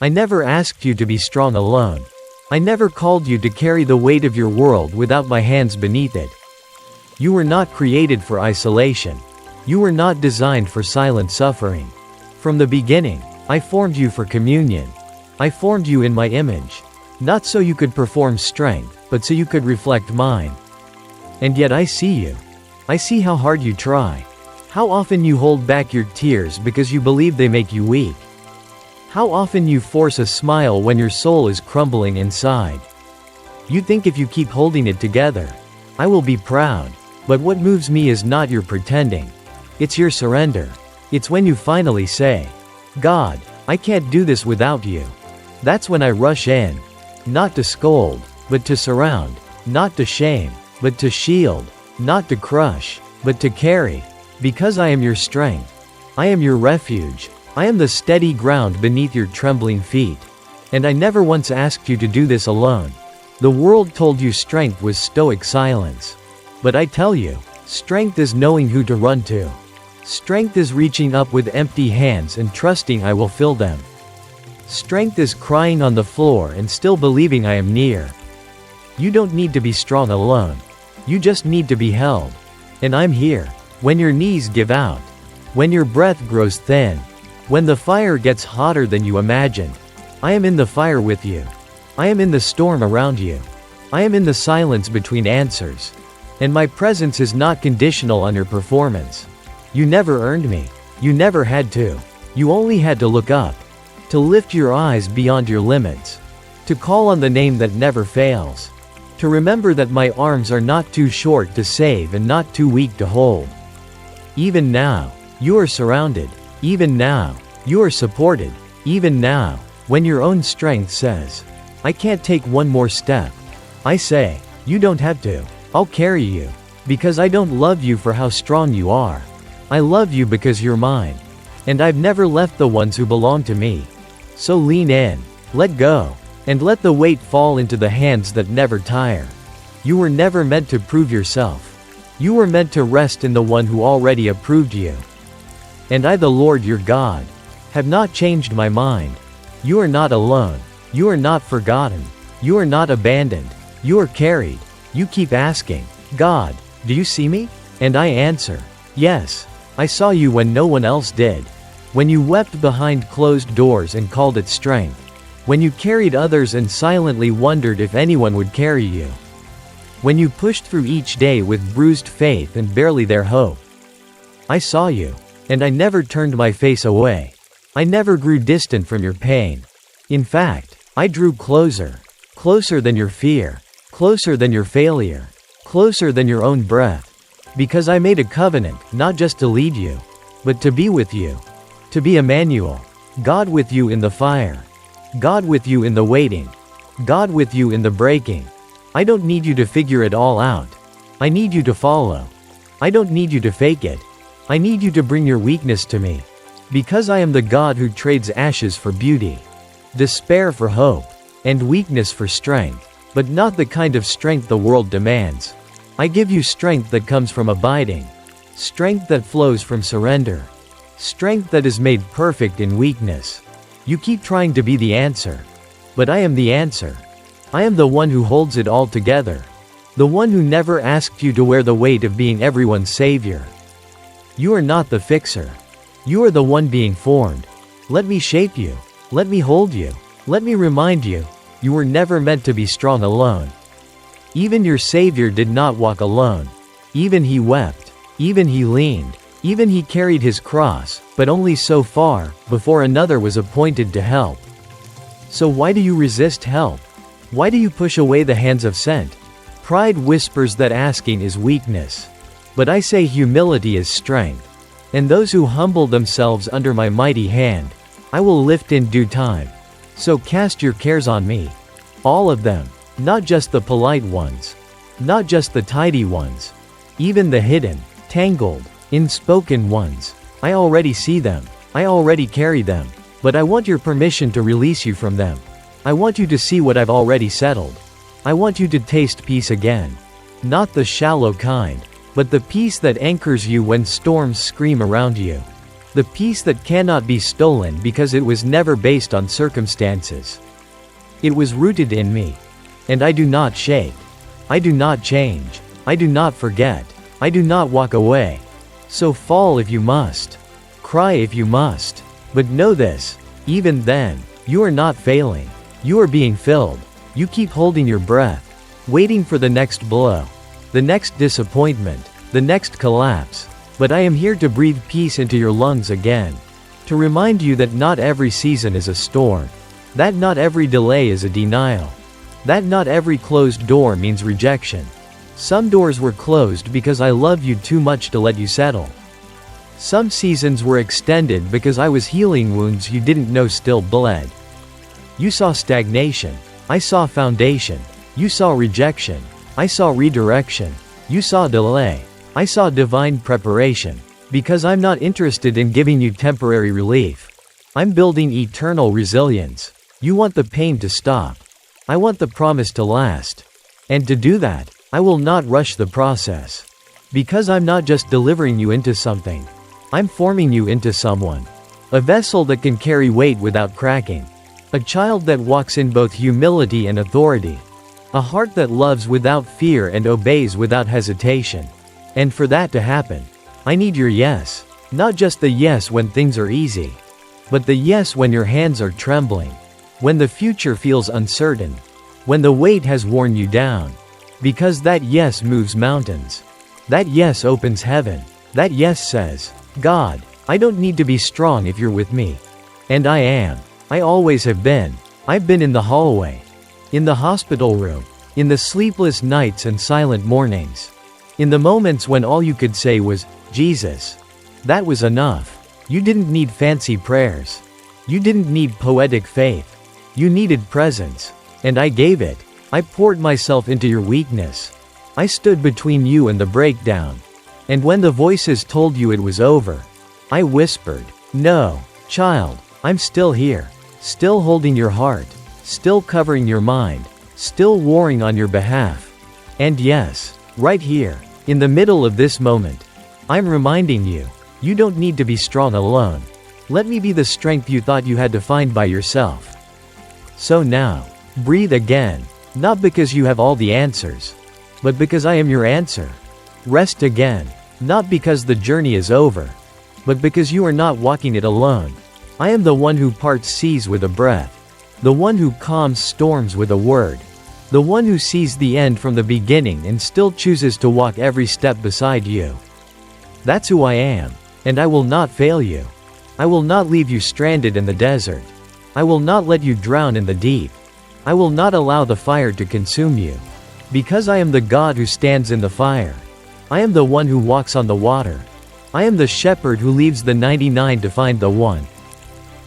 I never asked you to be strong alone. I never called you to carry the weight of your world without my hands beneath it. You were not created for isolation. You were not designed for silent suffering. From the beginning, I formed you for communion. I formed you in my image. Not so you could perform strength, but so you could reflect mine. And yet I see you. I see how hard you try. How often you hold back your tears because you believe they make you weak. How often you force a smile when your soul is crumbling inside. You think if you keep holding it together, I will be proud. But what moves me is not your pretending. It's your surrender. It's when you finally say, God, I can't do this without you. That's when I rush in. Not to scold, but to surround. Not to shame, but to shield. Not to crush, but to carry. Because I am your strength. I am your refuge. I am the steady ground beneath your trembling feet. And I never once asked you to do this alone. The world told you strength was stoic silence. But I tell you, strength is knowing who to run to. Strength is reaching up with empty hands and trusting I will fill them. Strength is crying on the floor and still believing I am near. You don't need to be strong alone. You just need to be held. And I'm here. When your knees give out. When your breath grows thin. When the fire gets hotter than you imagined. I am in the fire with you. I am in the storm around you. I am in the silence between answers. And my presence is not conditional on your performance. You never earned me. You never had to. You only had to look up. To lift your eyes beyond your limits. To call on the name that never fails. To remember that my arms are not too short to save and not too weak to hold. Even now, you are surrounded. Even now, you are supported. Even now, when your own strength says, I can't take one more step. I say, you don't have to. I'll carry you. Because I don't love you for how strong you are. I love you because you're mine. And I've never left the ones who belong to me. So lean in, let go, and let the weight fall into the hands that never tire. You were never meant to prove yourself. You were meant to rest in the one who already approved you. And I, the Lord your God, have not changed my mind. You are not alone. You are not forgotten. You are not abandoned. You are carried. You keep asking, God, do you see me? And I answer, yes, I saw you when no one else did. When you wept behind closed doors and called it strength. When you carried others and silently wondered if anyone would carry you. When you pushed through each day with bruised faith and barely their hope. I saw you. And I never turned my face away. I never grew distant from your pain. In fact, I drew closer. Closer than your fear. Closer than your failure. Closer than your own breath. Because I made a covenant, not just to lead you, but to be with you. To be Emmanuel. God with you in the fire. God with you in the waiting. God with you in the breaking. I don't need you to figure it all out. I need you to follow. I don't need you to fake it. I need you to bring your weakness to me. Because I am the God who trades ashes for beauty. Despair for hope. And weakness for strength. But not the kind of strength the world demands. I give you strength that comes from abiding. Strength that flows from surrender. Strength that is made perfect in weakness. You keep trying to be the answer. But I am the answer. I am the one who holds it all together. The one who never asked you to wear the weight of being everyone's savior. You are not the fixer. You are the one being formed. Let me shape you. Let me hold you. Let me remind you, you were never meant to be strong alone. Even your Savior did not walk alone. Even he wept. Even he leaned. Even he carried his cross, but only so far, before another was appointed to help. So why do you resist help? Why do you push away the hands of sent? Pride whispers that asking is weakness. But I say humility is strength. And those who humble themselves under my mighty hand, I will lift in due time. So cast your cares on me. All of them. Not just the polite ones. Not just the tidy ones. Even the hidden, tangled, unspoken ones. I already see them. I already carry them. But I want your permission to release you from them. I want you to see what I've already settled. I want you to taste peace again. Not the shallow kind, but the peace that anchors you when storms scream around you. The peace that cannot be stolen because it was never based on circumstances. It was rooted in me. And I do not shake. I do not change. I do not forget. I do not walk away. So fall if you must. Cry if you must. But know this, even then, you are not failing. You are being filled. You keep holding your breath, waiting for the next blow, the next disappointment, the next collapse. But I am here to breathe peace into your lungs again. To remind you that not every season is a storm. That not every delay is a denial. That not every closed door means rejection. Some doors were closed because I love you too much to let you settle. Some seasons were extended because I was healing wounds you didn't know still bled. You saw stagnation. I saw foundation. You saw rejection. I saw redirection. You saw delay. I saw divine preparation. Because I'm not interested in giving you temporary relief. I'm building eternal resilience. You want the pain to stop. I want the promise to last. And to do that, I will not rush the process. Because I'm not just delivering you into something. I'm forming you into someone. A vessel that can carry weight without cracking. A child that walks in both humility and authority. A heart that loves without fear and obeys without hesitation. And for that to happen, I need your yes. Not just the yes when things are easy. But the yes when your hands are trembling. When the future feels uncertain. When the weight has worn you down. Because that yes moves mountains. That yes opens heaven. That yes says, God, I don't need to be strong if you're with me. And I am. I always have been. I've been in the hallway. In the hospital room. In the sleepless nights and silent mornings. In the moments when all you could say was, Jesus. That was enough. You didn't need fancy prayers. You didn't need poetic faith. You needed presence. And I gave it. I poured myself into your weakness. I stood between you and the breakdown. And when the voices told you it was over, I whispered, no, child, I'm still here. Still holding your heart. Still covering your mind. Still warring on your behalf. And yes, right here, in the middle of this moment, I'm reminding you, you don't need to be strong alone. Let me be the strength you thought you had to find by yourself. So now, breathe again. Not because you have all the answers, but because I am your answer. Rest again. Not because the journey is over, but because you are not walking it alone. I am the one who parts seas with a breath. The one who calms storms with a word. The one who sees the end from the beginning and still chooses to walk every step beside you. That's who I am, and I will not fail you. I will not leave you stranded in the desert. I will not let you drown in the deep. I will not allow the fire to consume you. Because I am the God who stands in the fire. I am the one who walks on the water. I am the shepherd who leaves the 99 to find the one.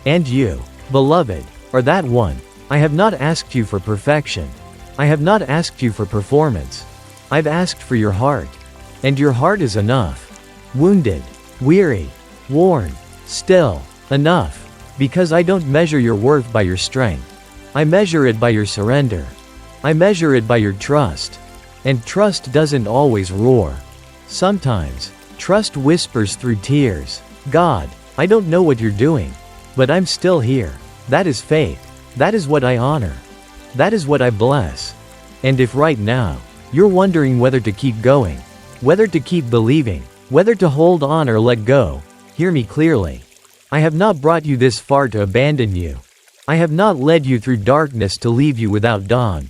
And you, beloved, are that one. I have not asked you for perfection. I have not asked you for performance. I've asked for your heart. And your heart is enough. Wounded, weary, worn, still, enough. Because I don't measure your worth by your strength. I measure it by your surrender. I measure it by your trust. And trust doesn't always roar. Sometimes, trust whispers through tears. God, I don't know what you're doing. But I'm still here. That is faith. That is what I honor. That is what I bless. And if right now, you're wondering whether to keep going, whether to keep believing, whether to hold on or let go, hear me clearly. I have not brought you this far to abandon you. I have not led you through darkness to leave you without dawn.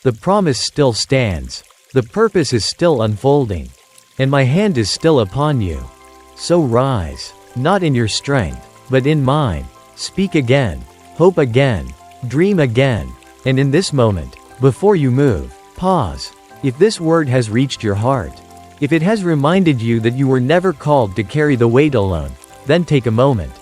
The promise still stands. The purpose is still unfolding. And my hand is still upon you. So rise, not in your strength, but in mine. Speak again, hope again, dream again. And in this moment, before you move, pause. If this word has reached your heart, if it has reminded you that you were never called to carry the weight alone, then take a moment.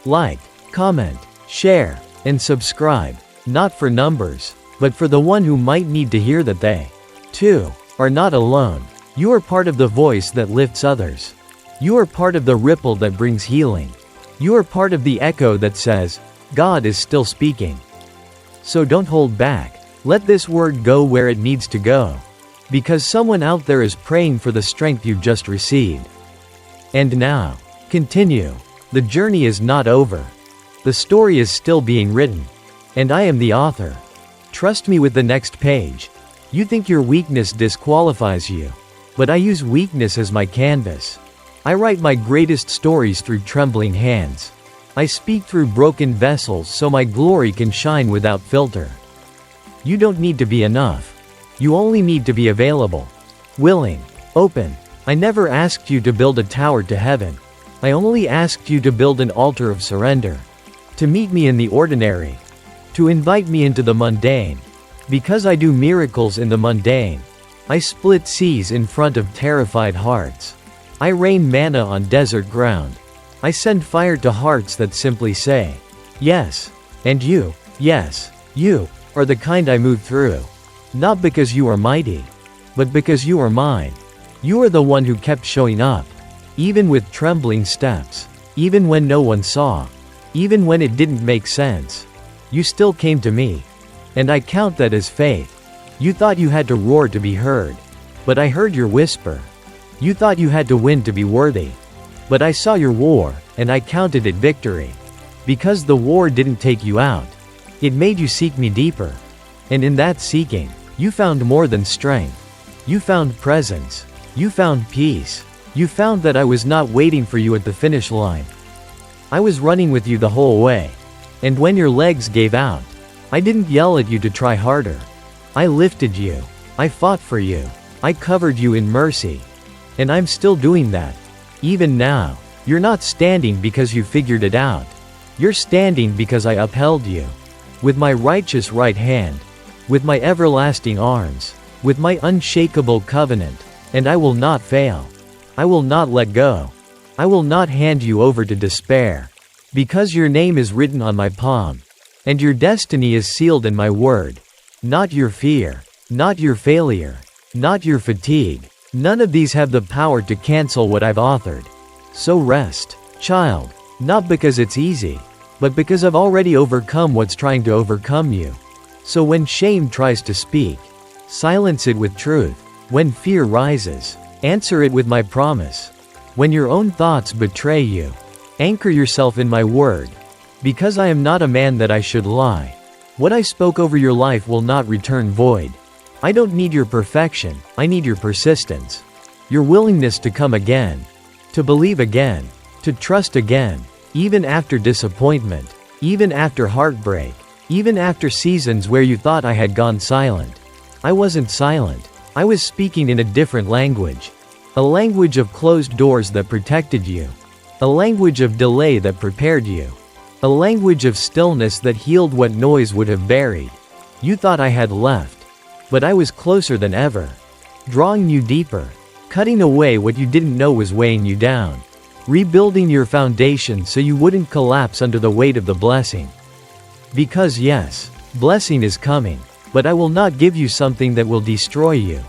Like, comment, share, and subscribe, not for numbers, but for the one who might need to hear that they, too, are not alone. You are part of the voice that lifts others. You are part of the ripple that brings healing. You are part of the echo that says, God is still speaking. So don't hold back. Let this word go where it needs to go. Because someone out there is praying for the strength you've just received. And now, Continue. The journey is not over. The story is still being written. And I am the author. Trust me with the next page. You think your weakness disqualifies you. But I use weakness as my canvas. I write my greatest stories through trembling hands. I speak through broken vessels so my glory can shine without filter. You don't need to be enough. You only need to be available. Willing. Open. I never asked you to build a tower to heaven. I only asked you to build an altar of surrender. To meet me in the ordinary. To invite me into the mundane. Because I do miracles in the mundane. I split seas in front of terrified hearts. I rain manna on desert ground. I send fire to hearts that simply say, yes. And you, yes, you, are the kind I move through. Not because you are mighty, but because you are mine. You are the one who kept showing up. Even with trembling steps. Even when no one saw. Even when it didn't make sense. You still came to me. And I count that as faith. You thought you had to roar to be heard. But I heard your whisper. You thought you had to win to be worthy. But I saw your war, and I counted it victory. Because the war didn't take you out. It made you seek me deeper. And in that seeking, you found more than strength. You found presence. You found peace. You found that I was not waiting for you at the finish line. I was running with you the whole way. And when your legs gave out, I didn't yell at you to try harder. I lifted you. I fought for you. I covered you in mercy. And I'm still doing that. Even now. You're not standing because you figured it out. You're standing because I upheld you. With my righteous right hand. With my everlasting arms. With my unshakable covenant. And I will not fail. I will not let go. I will not hand you over to despair. Because your name is written on my palm. And your destiny is sealed in my word. Not your fear. Not your failure. Not your fatigue. None of these have the power to cancel what I've authored. So rest, child. Not because it's easy. But because I've already overcome what's trying to overcome you. So when shame tries to speak, silence it with truth. When fear rises, answer it with my promise. When your own thoughts betray you, anchor yourself in my word. Because I am not a man that I should lie. What I spoke over your life will not return void. I don't need your perfection, I need your persistence. Your willingness to come again. To believe again. To trust again. Even after disappointment. Even after heartbreak. Even after seasons where you thought I had gone silent. I wasn't silent. I was speaking in a different language. A language of closed doors that protected you. A language of delay that prepared you. A language of stillness that healed what noise would have buried. You thought I had left. But I was closer than ever. Drawing you deeper. Cutting away what you didn't know was weighing you down. Rebuilding your foundation so you wouldn't collapse under the weight of the blessing. Because yes, blessing is coming. But I will not give you something that will destroy you.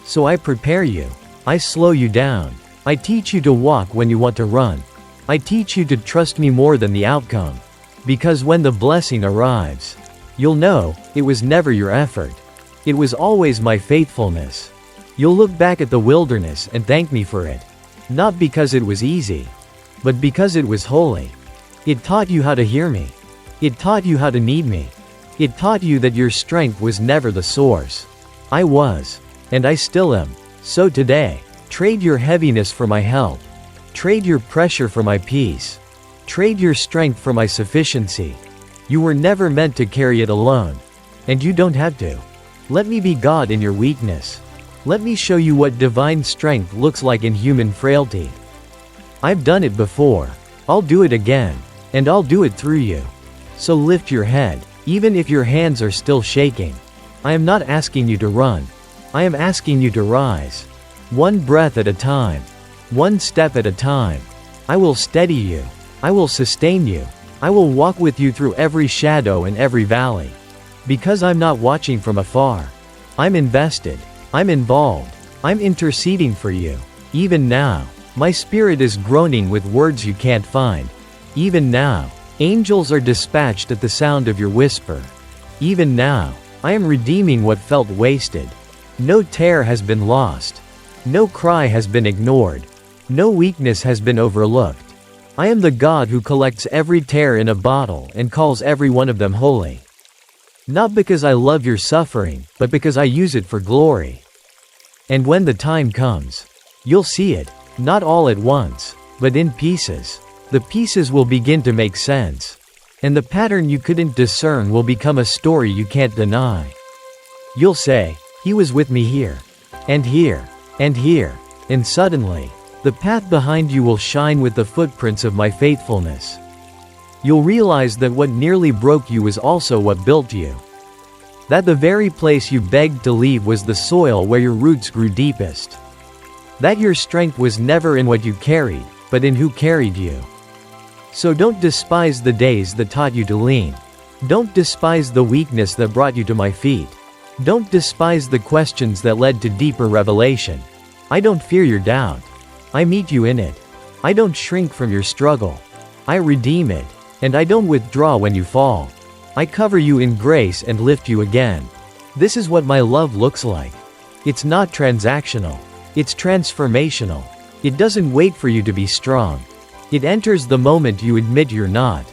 So I prepare you. I slow you down. I teach you to walk when you want to run. I teach you to trust me more than the outcome. Because when the blessing arrives, you'll know, it was never your effort. It was always my faithfulness. You'll look back at the wilderness and thank me for it. Not because it was easy, but because it was holy. It taught you how to hear me. It taught you how to need me. It taught you that your strength was never the source. I was, and I still am. So today, trade your heaviness for my help. Trade your pressure for my peace. Trade your strength for my sufficiency. You were never meant to carry it alone. And you don't have to. Let me be God in your weakness. Let me show you what divine strength looks like in human frailty. I've done it before. I'll do it again. And I'll do it through you. So lift your head, even if your hands are still shaking. I am not asking you to run. I am asking you to rise. One breath at a time. One step at a time. I will steady you. I will sustain you. I will walk with you through every shadow and every valley. Because I'm not watching from afar. I'm invested. I'm involved. I'm interceding for you. Even now, my spirit is groaning with words you can't find. Even now, angels are dispatched at the sound of your whisper. Even now, I am redeeming what felt wasted. No tear has been lost. No cry has been ignored. No weakness has been overlooked. I am the God who collects every tear in a bottle and calls every one of them holy. Not because I love your suffering, but because I use it for glory. And when the time comes, you'll see it, not all at once, but in pieces. The pieces will begin to make sense. And the pattern you couldn't discern will become a story you can't deny. You'll say, he was with me here, and here, and here, and suddenly, the path behind you will shine with the footprints of my faithfulness. You'll realize that what nearly broke you was also what built you. That the very place you begged to leave was the soil where your roots grew deepest. That your strength was never in what you carried, but in who carried you. So don't despise the days that taught you to lean. Don't despise the weakness that brought you to my feet. Don't despise the questions that led to deeper revelation. I don't fear your doubt. I meet you in it. I don't shrink from your struggle. I redeem it. And I don't withdraw when you fall. I cover you in grace and lift you again. This is what my love looks like. It's not transactional. It's transformational. It doesn't wait for you to be strong. It enters the moment you admit you're not.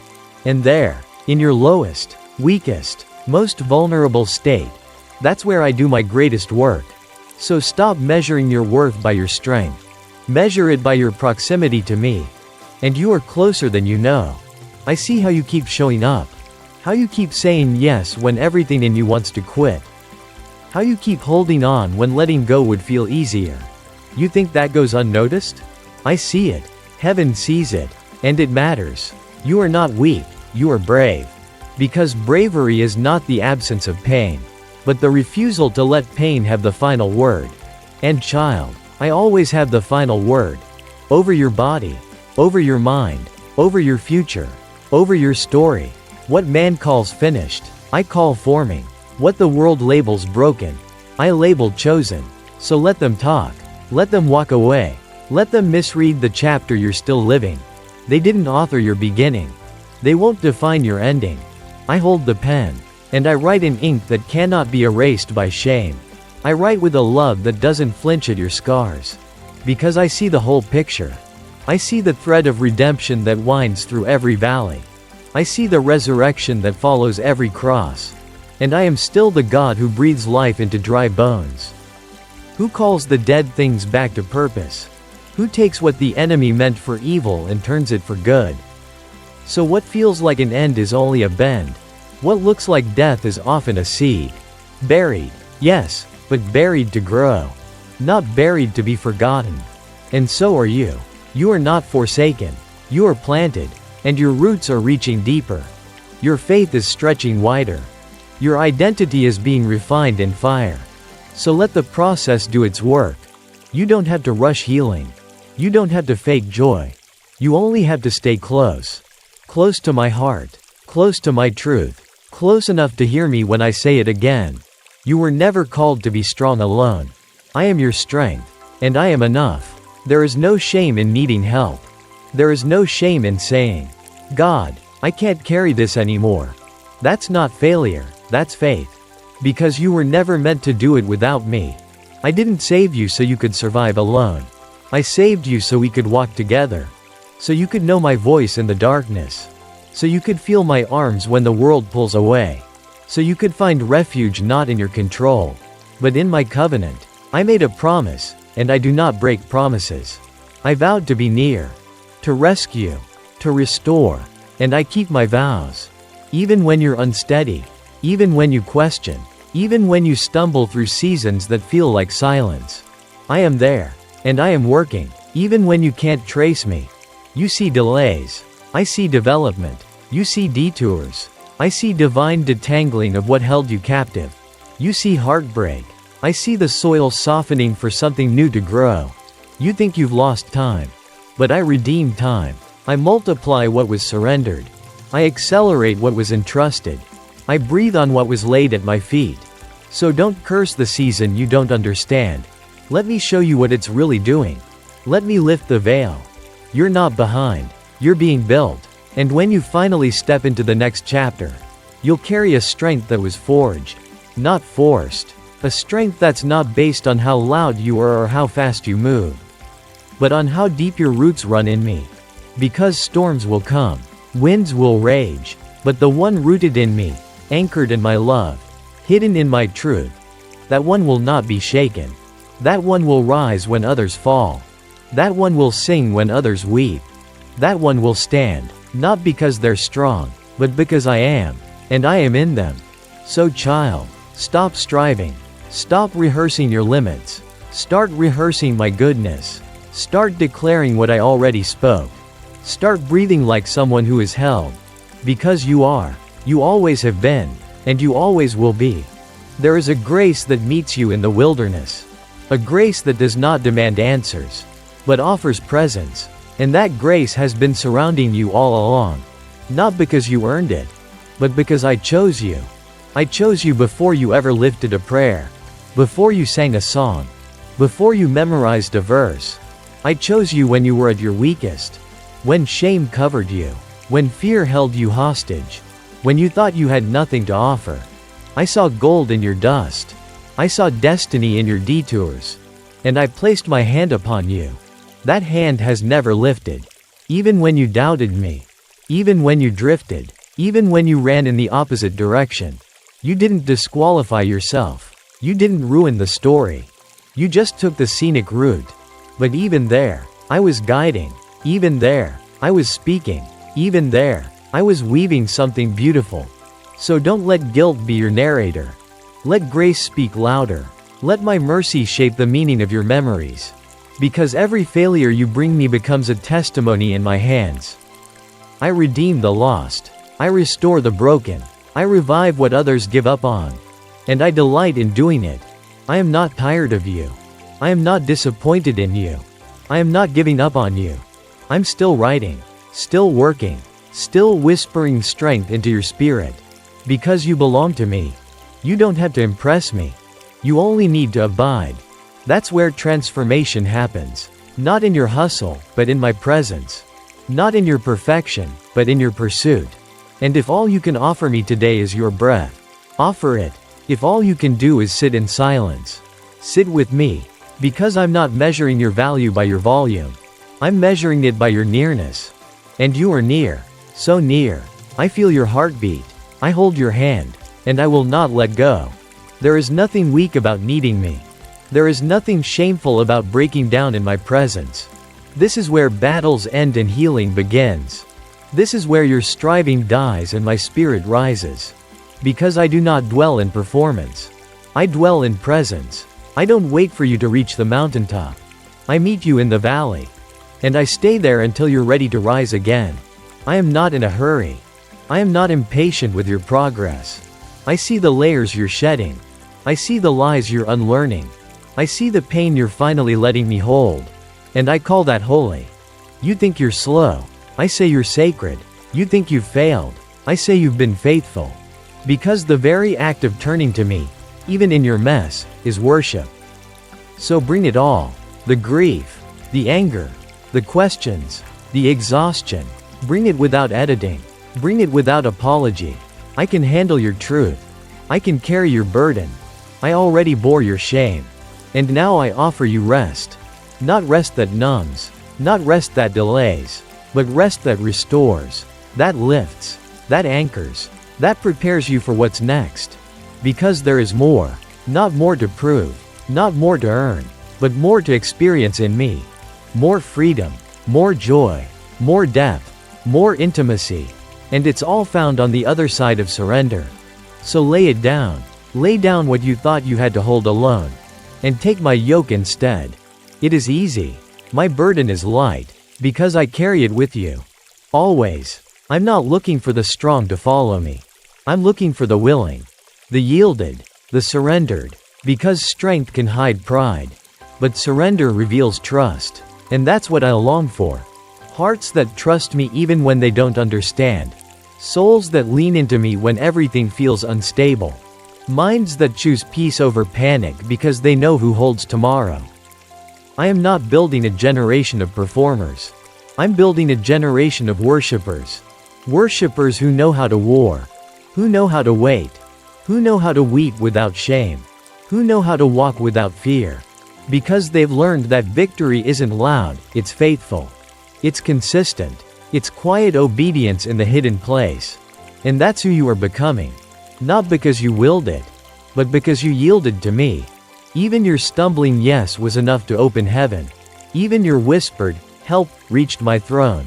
And there, in your lowest, weakest, most vulnerable state, that's where I do my greatest work. So stop measuring your worth by your strength. Measure it by your proximity to me. And you are closer than you know. I see how you keep showing up. How you keep saying yes when everything in you wants to quit. How you keep holding on when letting go would feel easier. You think that goes unnoticed? I see it. Heaven sees it. And it matters. You are not weak, you are brave. Because bravery is not the absence of pain, but the refusal to let pain have the final word. And child, I always have the final word. Over your body, over your mind, over your future, over your story. What man calls finished, I call forming. What the world labels broken, I label chosen. So let them talk. Let them walk away. Let them misread the chapter you're still living. They didn't author your beginning. They won't define your ending. I hold the pen, and I write in ink that cannot be erased by shame. I write with a love that doesn't flinch at your scars. Because I see the whole picture. I see the thread of redemption that winds through every valley. I see the resurrection that follows every cross. And I am still the God who breathes life into dry bones. Who calls the dead things back to purpose? Who takes what the enemy meant for evil and turns it for good? So what feels like an end is only a bend. What looks like death is often a seed. Buried, yes, but buried to grow. Not buried to be forgotten. And so are you. You are not forsaken. You are planted, and your roots are reaching deeper. Your faith is stretching wider. Your identity is being refined in fire. So let the process do its work. You don't have to rush healing. You don't have to fake joy. You only have to stay close. Close to my heart. Close to my truth. Close enough to hear me when I say it again. You were never called to be strong alone. I am your strength. And I am enough. There is no shame in needing help. There is no shame in saying, God, I can't carry this anymore. That's not failure, that's faith. Because you were never meant to do it without me. I didn't save you so you could survive alone. I saved you so we could walk together. So you could know my voice in the darkness. So you could feel my arms when the world pulls away. So you could find refuge not in your control, but in my covenant. I made a promise, and I do not break promises. I vowed to be near, to rescue, to restore, and I keep my vows. Even when you're unsteady, even when you question, even when you stumble through seasons that feel like silence. I am there, and I am working, even when you can't trace me. You see delays. I see development. You see detours. I see divine detangling of what held you captive. You see heartbreak. I see the soil softening for something new to grow. You think you've lost time. But I redeem time. I multiply what was surrendered. I accelerate what was entrusted. I breathe on what was laid at my feet. So don't curse the season you don't understand. Let me show you what it's really doing. Let me lift the veil. You're not behind. You're being built. And when you finally step into the next chapter, you'll carry a strength that was forged, not forced. A strength that's not based on how loud you are or how fast you move, but on how deep your roots run in me. Because storms will come. Winds will rage. But the one rooted in me, anchored in my love, hidden in my truth, that one will not be shaken. That one will rise when others fall. That one will sing when others weep. That one will stand, not because they're strong, but because I am, and I am in them. So child, stop striving. Stop rehearsing your limits. Start rehearsing my goodness. Start declaring what I already spoke. Start breathing like someone who is held. Because you are. You always have been. And you always will be. There is a grace that meets you in the wilderness. A grace that does not demand answers, but offers presence. And that grace has been surrounding you all along. Not because you earned it, but because I chose you. I chose you before you ever lifted a prayer. Before you sang a song. Before you memorized a verse. I chose you when you were at your weakest. When shame covered you. When fear held you hostage. When you thought you had nothing to offer. I saw gold in your dust. I saw destiny in your detours. And I placed my hand upon you. That hand has never lifted. Even when you doubted me. Even when you drifted. Even when you ran in the opposite direction. You didn't disqualify yourself. You didn't ruin the story. You just took the scenic route. But even there, I was guiding. Even there, I was speaking. Even there, I was weaving something beautiful. So don't let guilt be your narrator. Let grace speak louder. Let my mercy shape the meaning of your memories. Because every failure you bring me becomes a testimony in my hands. I redeem the lost. I restore the broken. I revive what others give up on. And I delight in doing it. I am not tired of you. I am not disappointed in you. I am not giving up on you. I'm still writing. Still working. Still whispering strength into your spirit. Because you belong to me. You don't have to impress me. You only need to abide. That's where transformation happens. Not in your hustle, but in my presence. Not in your perfection, but in your pursuit. And if all you can offer me today is your breath, offer it. If all you can do is sit in silence, sit with me. Because I'm not measuring your value by your volume. I'm measuring it by your nearness. And you are near. So near. I feel your heartbeat. I hold your hand. And I will not let go. There is nothing weak about needing me. There is nothing shameful about breaking down in my presence. This is where battles end and healing begins. This is where your striving dies and my spirit rises. Because I do not dwell in performance. I dwell in presence. I don't wait for you to reach the mountaintop. I meet you in the valley. And I stay there until you're ready to rise again. I am not in a hurry. I am not impatient with your progress. I see the layers you're shedding. I see the lies you're unlearning. I see the pain you're finally letting me hold. And I call that holy. You think you're slow. I say you're sacred. You think you've failed. I say you've been faithful. Because the very act of turning to me, even in your mess, is worship. So bring it all. The grief. The anger. The questions. The exhaustion. Bring it without editing. Bring it without apology. I can handle your truth. I can carry your burden. I already bore your shame. And now I offer you rest. Not rest that numbs. Not rest that delays. But rest that restores. That lifts. That anchors. That prepares you for what's next. Because there is more. Not more to prove. Not more to earn. But more to experience in me. More freedom. More joy. More depth. More intimacy. And it's all found on the other side of surrender. So lay it down. Lay down what you thought you had to hold alone. And take my yoke instead. It is easy. My burden is light. Because I carry it with you. Always. I'm not looking for the strong to follow me. I'm looking for the willing. The yielded. The surrendered. Because strength can hide pride. But surrender reveals trust. And that's what I long for. Hearts that trust me even when they don't understand. Souls that lean into me when everything feels unstable. Minds that choose peace over panic because they know who holds tomorrow. I am not building a generation of performers. I'm building a generation of worshipers. Worshipers who know how to war. Who know how to wait. Who know how to weep without shame. Who know how to walk without fear. Because they've learned that victory isn't loud, it's faithful. It's consistent. It's quiet obedience in the hidden place. And that's who you are becoming. Not because you willed it, but because you yielded to me. Even your stumbling yes was enough to open heaven. Even your whispered, help, reached my throne.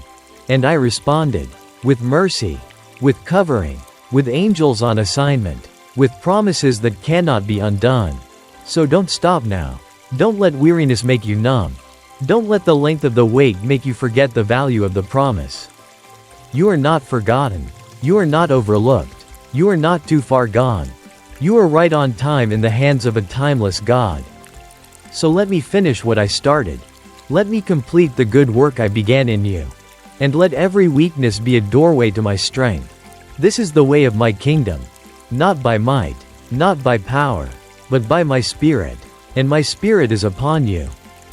And I responded. With mercy. With covering. With angels on assignment. With promises that cannot be undone. So don't stop now. Don't let weariness make you numb. Don't let the length of the wait make you forget the value of the promise. You are not forgotten. You are not overlooked. You are not too far gone. You are right on time in the hands of a timeless God. So let me finish what I started. Let me complete the good work I began in you. And let every weakness be a doorway to my strength. This is the way of my kingdom. Not by might, not by power, but by my Spirit. And my Spirit is upon you.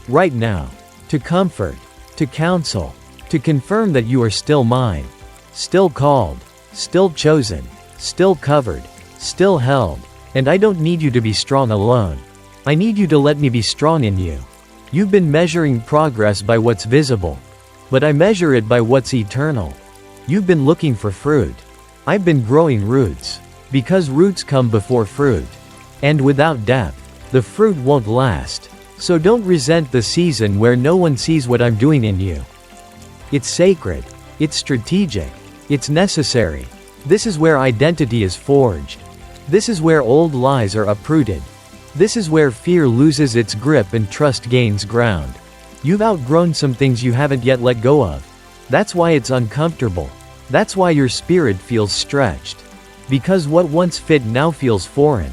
Right now. To comfort. To counsel. To confirm that you are still mine. Still called. Still chosen. Still covered. Still held. And I don't need you to be strong alone. I need you to let me be strong in you. You've been measuring progress by what's visible. But I measure it by what's eternal. You've been looking for fruit. I've been growing roots. Because roots come before fruit. And without depth, the fruit won't last. So don't resent the season where no one sees what I'm doing in you. It's sacred. It's strategic. It's necessary. This is where identity is forged. This is where old lies are uprooted. This is where fear loses its grip and trust gains ground. You've outgrown some things you haven't yet let go of. That's why it's uncomfortable. That's why your spirit feels stretched. Because what once fit now feels foreign.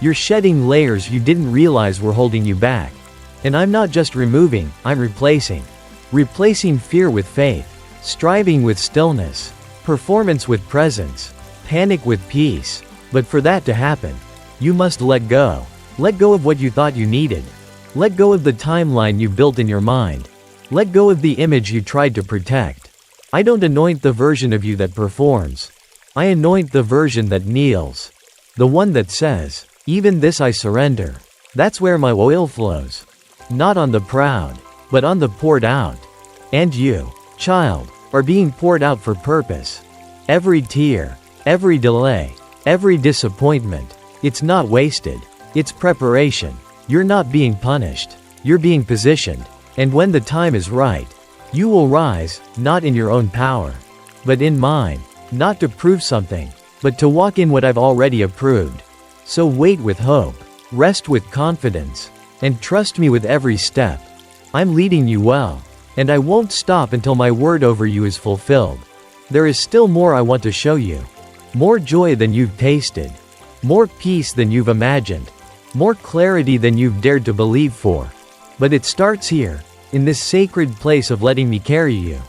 You're shedding layers you didn't realize were holding you back. And I'm not just removing, I'm replacing. Replacing fear with faith. Striving with stillness. Performance with presence. Panic with peace. But for that to happen, you must let go. Let go of what you thought you needed. Let go of the timeline you built in your mind. Let go of the image you tried to protect. I don't anoint the version of you that performs. I anoint the version that kneels. The one that says, even this I surrender. That's where my oil flows. Not on the proud, but on the poured out. And you, child, are being poured out for purpose. Every tear, every delay, every disappointment, it's not wasted. It's preparation. You're not being punished. You're being positioned. And when the time is right, you will rise, not in your own power, but in mine. Not to prove something, but to walk in what I've already approved. So wait with hope, rest with confidence, and trust me with every step. I'm leading you well, and I won't stop until my word over you is fulfilled. There is still more I want to show you. More joy than you've tasted. More peace than you've imagined. More clarity than you've dared to believe for. But it starts here, in this sacred place of letting me carry you.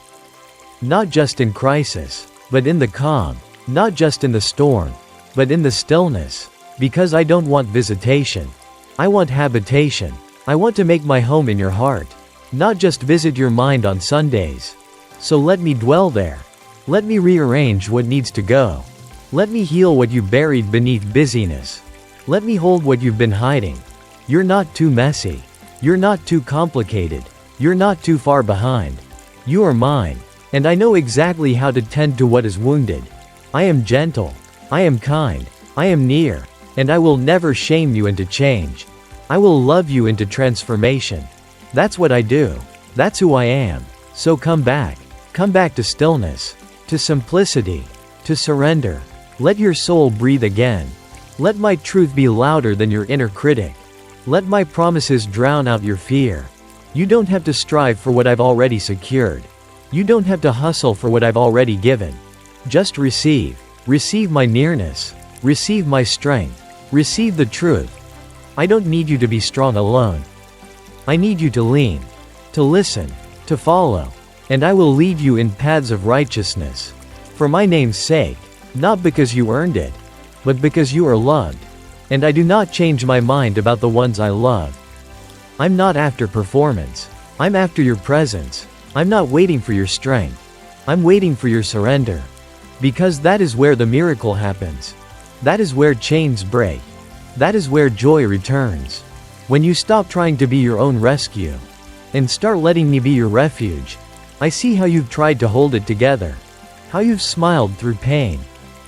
Not just in crisis, but in the calm. Not just in the storm, but in the stillness. Because I don't want visitation. I want habitation. I want to make my home in your heart. Not just visit your mind on Sundays. So let me dwell there. Let me rearrange what needs to go. Let me heal what you buried beneath busyness. Let me hold what you've been hiding. You're not too messy. You're not too complicated. You're not too far behind. You are mine. And I know exactly how to tend to what is wounded. I am gentle. I am kind. I am near. And I will never shame you into change. I will love you into transformation. That's what I do. That's who I am. So come back. Come back to stillness. To simplicity. To surrender. Let your soul breathe again. Let my truth be louder than your inner critic. Let my promises drown out your fear. You don't have to strive for what I've already secured. You don't have to hustle for what I've already given. Just receive. Receive my nearness. Receive my strength. Receive the truth. I don't need you to be strong alone. I need you to lean. To listen. To follow. And I will lead you in paths of righteousness. For my name's sake. Not because you earned it, but because you are loved. And I do not change my mind about the ones I love. I'm not after performance. I'm after your presence. I'm not waiting for your strength. I'm waiting for your surrender. Because that is where the miracle happens. That is where chains break. That is where joy returns. When you stop trying to be your own rescue and start letting me be your refuge. I see how you've tried to hold it together. How you've smiled through pain.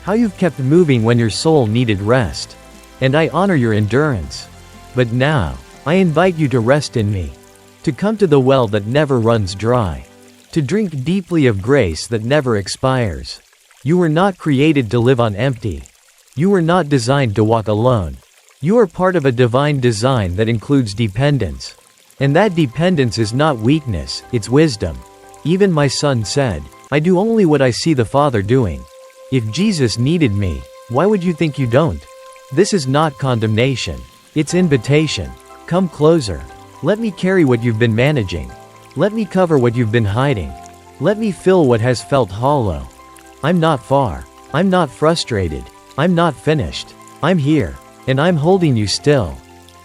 How you've kept moving when your soul needed rest. And I honor your endurance. But now, I invite you to rest in me. To come to the well that never runs dry. To drink deeply of grace that never expires. You were not created to live on empty. You were not designed to walk alone. You are part of a divine design that includes dependence. And that dependence is not weakness, it's wisdom. Even my son said, I do only what I see the Father doing. If Jesus needed me, why would you think you don't? This is not condemnation. It's invitation. Come closer. Let me carry what you've been managing. Let me cover what you've been hiding. Let me fill what has felt hollow. I'm not far. I'm not frustrated. I'm not finished. I'm here. And I'm holding you still.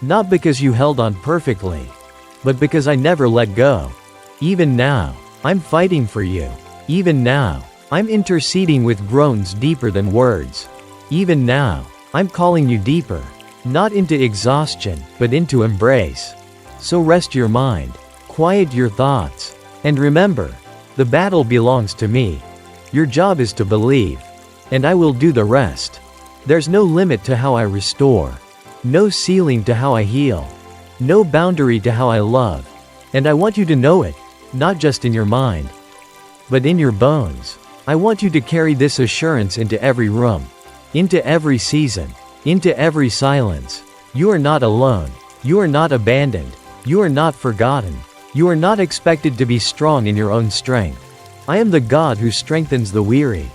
Not because you held on perfectly, but because I never let go. Even now, I'm fighting for you. Even now, I'm interceding with groans deeper than words. Even now, I'm calling you deeper. Not into exhaustion, but into embrace. So rest your mind. Quiet your thoughts. And remember, the battle belongs to me. Your job is to believe. And I will do the rest. There's no limit to how I restore. No ceiling to how I heal. No boundary to how I love. And I want you to know it, not just in your mind, but in your bones. I want you to carry this assurance into every room, into every season, into every silence. You are not alone. You are not abandoned. You are not forgotten. You are not expected to be strong in your own strength. I am the God who strengthens the weary,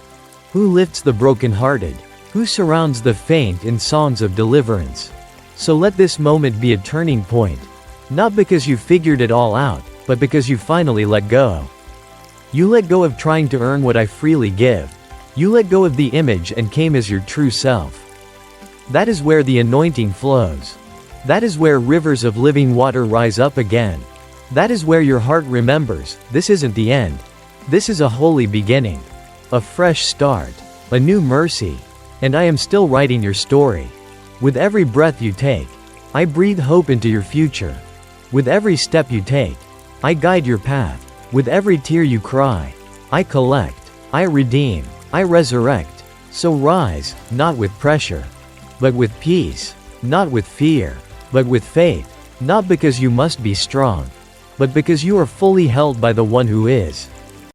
who lifts the brokenhearted, who surrounds the faint in songs of deliverance. So let this moment be a turning point. Not because you figured it all out, but because you finally let go. You let go of trying to earn what I freely give. You let go of the image and came as your true self. That is where the anointing flows. That is where rivers of living water rise up again. That is where your heart remembers, this isn't the end. This is a holy beginning. A fresh start. A new mercy. And I am still writing your story. With every breath you take, I breathe hope into your future. With every step you take, I guide your path. With every tear you cry, I collect, I redeem, I resurrect. So rise, not with pressure, but with peace, not with fear, but with faith, not because you must be strong, but because you are fully held by the one who is.